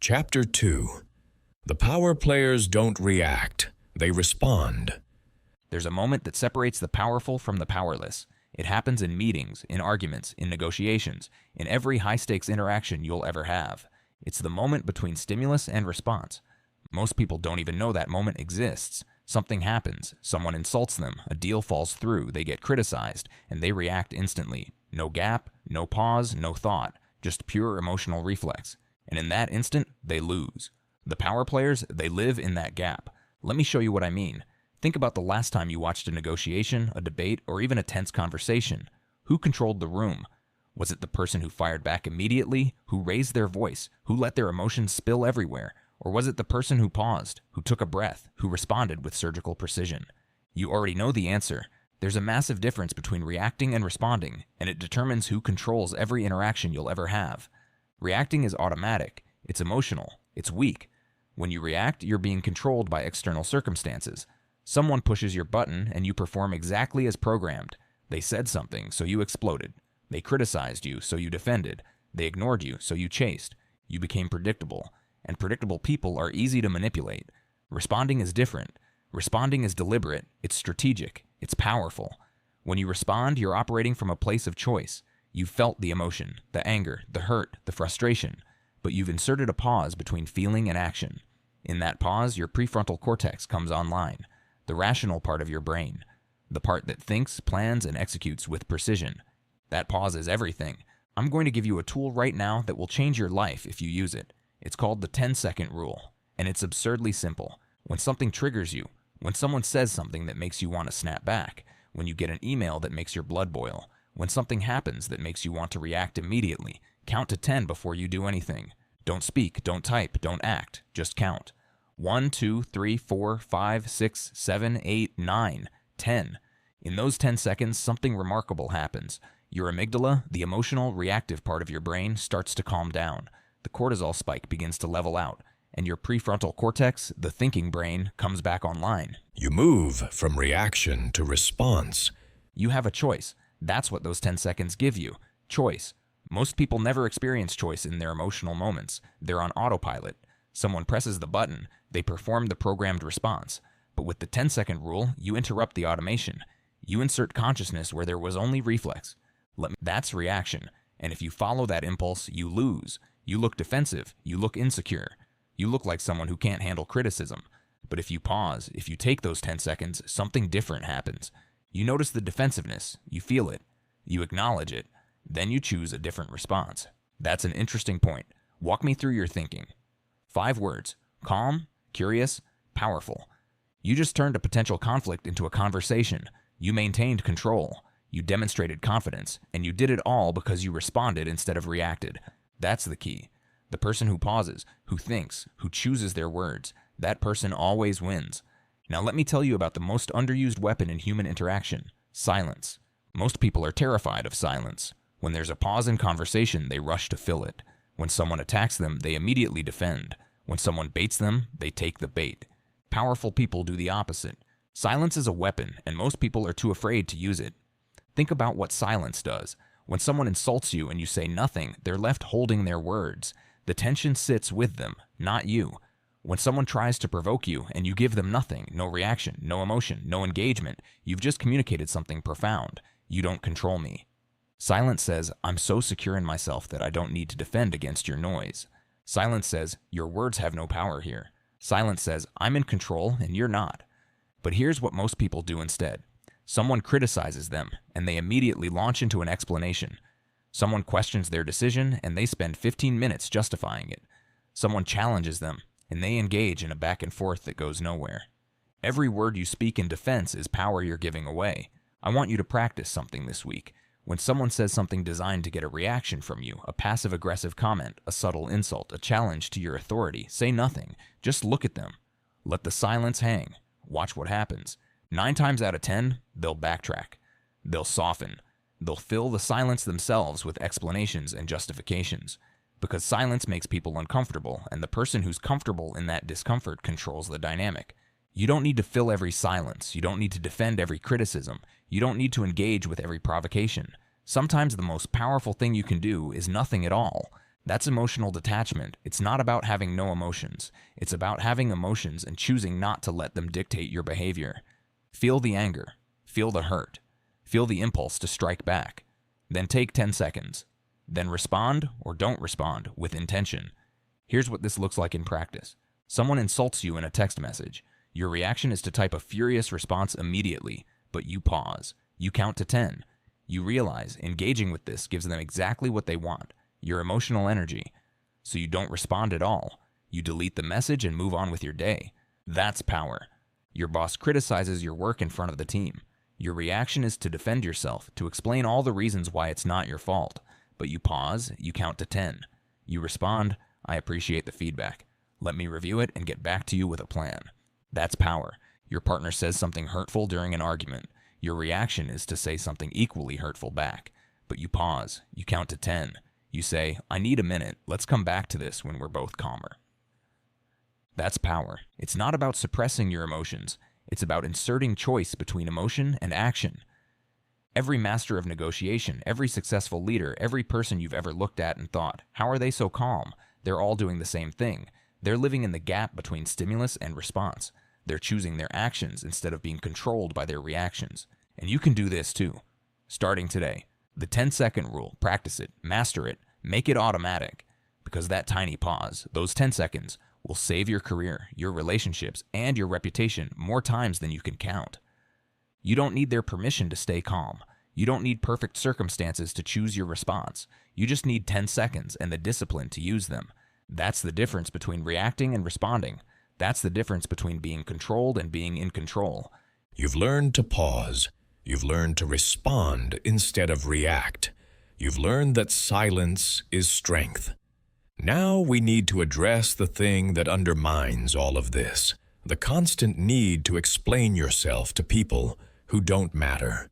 Chapter 2. The power players don't react, they respond. There's a moment that separates the powerful from the powerless. It happens in meetings, in arguments, in negotiations, in every high-stakes interaction you'll ever have. It's the moment between stimulus and response. Most people don't even know that moment exists. Something happens, someone insults them, a deal falls through, they get criticized, and they react instantly. No gap, no pause, no thought, just pure emotional reflex. And in that instant, they lose. The power players, they live in that gap. Let me show you what I mean. Think about the last time you watched a negotiation, a debate, or even a tense conversation. Who controlled the room? Was it the person who fired back immediately, who raised their voice, who let their emotions spill everywhere? Or was it the person who paused, who took a breath, who responded with surgical precision? You already know the answer. There's a massive difference between reacting and responding, and it determines who controls every interaction you'll ever have. Reacting is automatic, it's emotional, it's weak. When you react, you're being controlled by external circumstances. Someone pushes your button and you perform exactly as programmed. They said something, so you exploded. They criticized you, so you defended. They ignored you, so you chased. You became predictable. And predictable people are easy to manipulate. Responding is different. Responding is deliberate, it's strategic, it's powerful. When you respond, you're operating from a place of choice. You've felt the emotion, the anger, the hurt, the frustration, but you've inserted a pause between feeling and action. In that pause, your prefrontal cortex comes online, the rational part of your brain, the part that thinks, plans, and executes with precision. That pause is everything. I'm going to give you a tool right now that will change your life if you use it. It's called the 10-second rule, and it's absurdly simple. When something triggers you, when someone says something that makes you want to snap back, when you get an email that makes your blood boil, when something happens that makes you want to react immediately, count to 10 before you do anything. Don't speak, don't type, don't act, just count. 1, 2, 3, 4, 5, 6, 7, 8, 9, 10. In those 10 seconds, something remarkable happens. Your amygdala, the emotional, reactive part of your brain, starts to calm down. The cortisol spike begins to level out, and your prefrontal cortex, the thinking brain, comes back online. You move from reaction to response. You have a choice. That's what those 10 seconds give you. Choice. Most people never experience choice in their emotional moments. They're on autopilot. Someone presses the button, they perform the programmed response. But with the 10-second rule, you interrupt the automation. You insert consciousness where there was only reflex. That's reaction. And if you follow that impulse, you lose. You look defensive, you look insecure, you look like someone who can't handle criticism. But if you pause, if you take those 10 seconds, something different happens. You notice the defensiveness, you feel it, you acknowledge it, then you choose a different response. That's an interesting point. Walk me through your thinking. 5 words: calm, curious, powerful. You just turned a potential conflict into a conversation. You maintained control, you demonstrated confidence, and you did it all because you responded instead of reacted. That's the key. The person who pauses, who thinks, who chooses their words, that person always wins. Now let me tell you about the most underused weapon in human interaction: silence. Most people are terrified of silence. When there's a pause in conversation, they rush to fill it. When someone attacks them, they immediately defend. When someone baits them, they take the bait. Powerful people do the opposite. Silence is a weapon, and most people are too afraid to use it. Think about what silence does. When someone insults you and you say nothing, they're left holding their words. The tension sits with them, not you. When someone tries to provoke you and you give them nothing, no reaction, no emotion, no engagement, you've just communicated something profound. You don't control me. Silence says, I'm so secure in myself that I don't need to defend against your noise. Silence says, your words have no power here. Silence says, I'm in control and you're not. But here's what most people do instead. Someone criticizes them, and they immediately launch into an explanation. Someone questions their decision, and they spend 15 minutes justifying it. Someone challenges them, and they engage in a back and forth that goes nowhere. Every word you speak in defense is power you're giving away. I want you to practice something this week. When someone says something designed to get a reaction from you, a passive-aggressive comment, a subtle insult, a challenge to your authority, say nothing. Just look at them. Let the silence hang. Watch what happens. 9 times out of 10, they'll backtrack. They'll soften. They'll fill the silence themselves with explanations and justifications. Because silence makes people uncomfortable, and the person who's comfortable in that discomfort controls the dynamic. You don't need to fill every silence. You don't need to defend every criticism. You don't need to engage with every provocation. Sometimes the most powerful thing you can do is nothing at all. That's emotional detachment. It's not about having no emotions. It's about having emotions and choosing not to let them dictate your behavior. Feel the anger. Feel the hurt. Feel the impulse to strike back. Then take 10 seconds. Then respond or don't respond with intention. Here's what this looks like in practice. Someone insults you in a text message. Your reaction is to type a furious response immediately, but you pause. You count to 10. You realize engaging with this gives them exactly what they want, your emotional energy. So you don't respond at all. You delete the message and move on with your day. That's power. Your boss criticizes your work in front of the team. Your reaction is to defend yourself, to explain all the reasons why it's not your fault. But you pause, you count to 10. You respond, I appreciate the feedback. Let me review it and get back to you with a plan. That's power. Your partner says something hurtful during an argument. Your reaction is to say something equally hurtful back. But you pause, you count to 10. You say, I need a minute, let's come back to this when we're both calmer. That's power. It's not about suppressing your emotions. It's about inserting choice between emotion and action. Every master of negotiation, every successful leader, every person you've ever looked at and thought, how are they so calm? They're all doing the same thing. They're living in the gap between stimulus and response. They're choosing their actions instead of being controlled by their reactions. And you can do this too. Starting today. The 10-second rule. Practice it. Master it. Make it automatic. Because that tiny pause, those 10 seconds, will save your career, your relationships, and your reputation more times than you can count. You don't need their permission to stay calm. You don't need perfect circumstances to choose your response. You just need 10 seconds and the discipline to use them. That's the difference between reacting and responding. That's the difference between being controlled and being in control. You've learned to pause. You've learned to respond instead of react. You've learned that silence is strength. Now we need to address the thing that undermines all of this, the constant need to explain yourself to people who don't matter.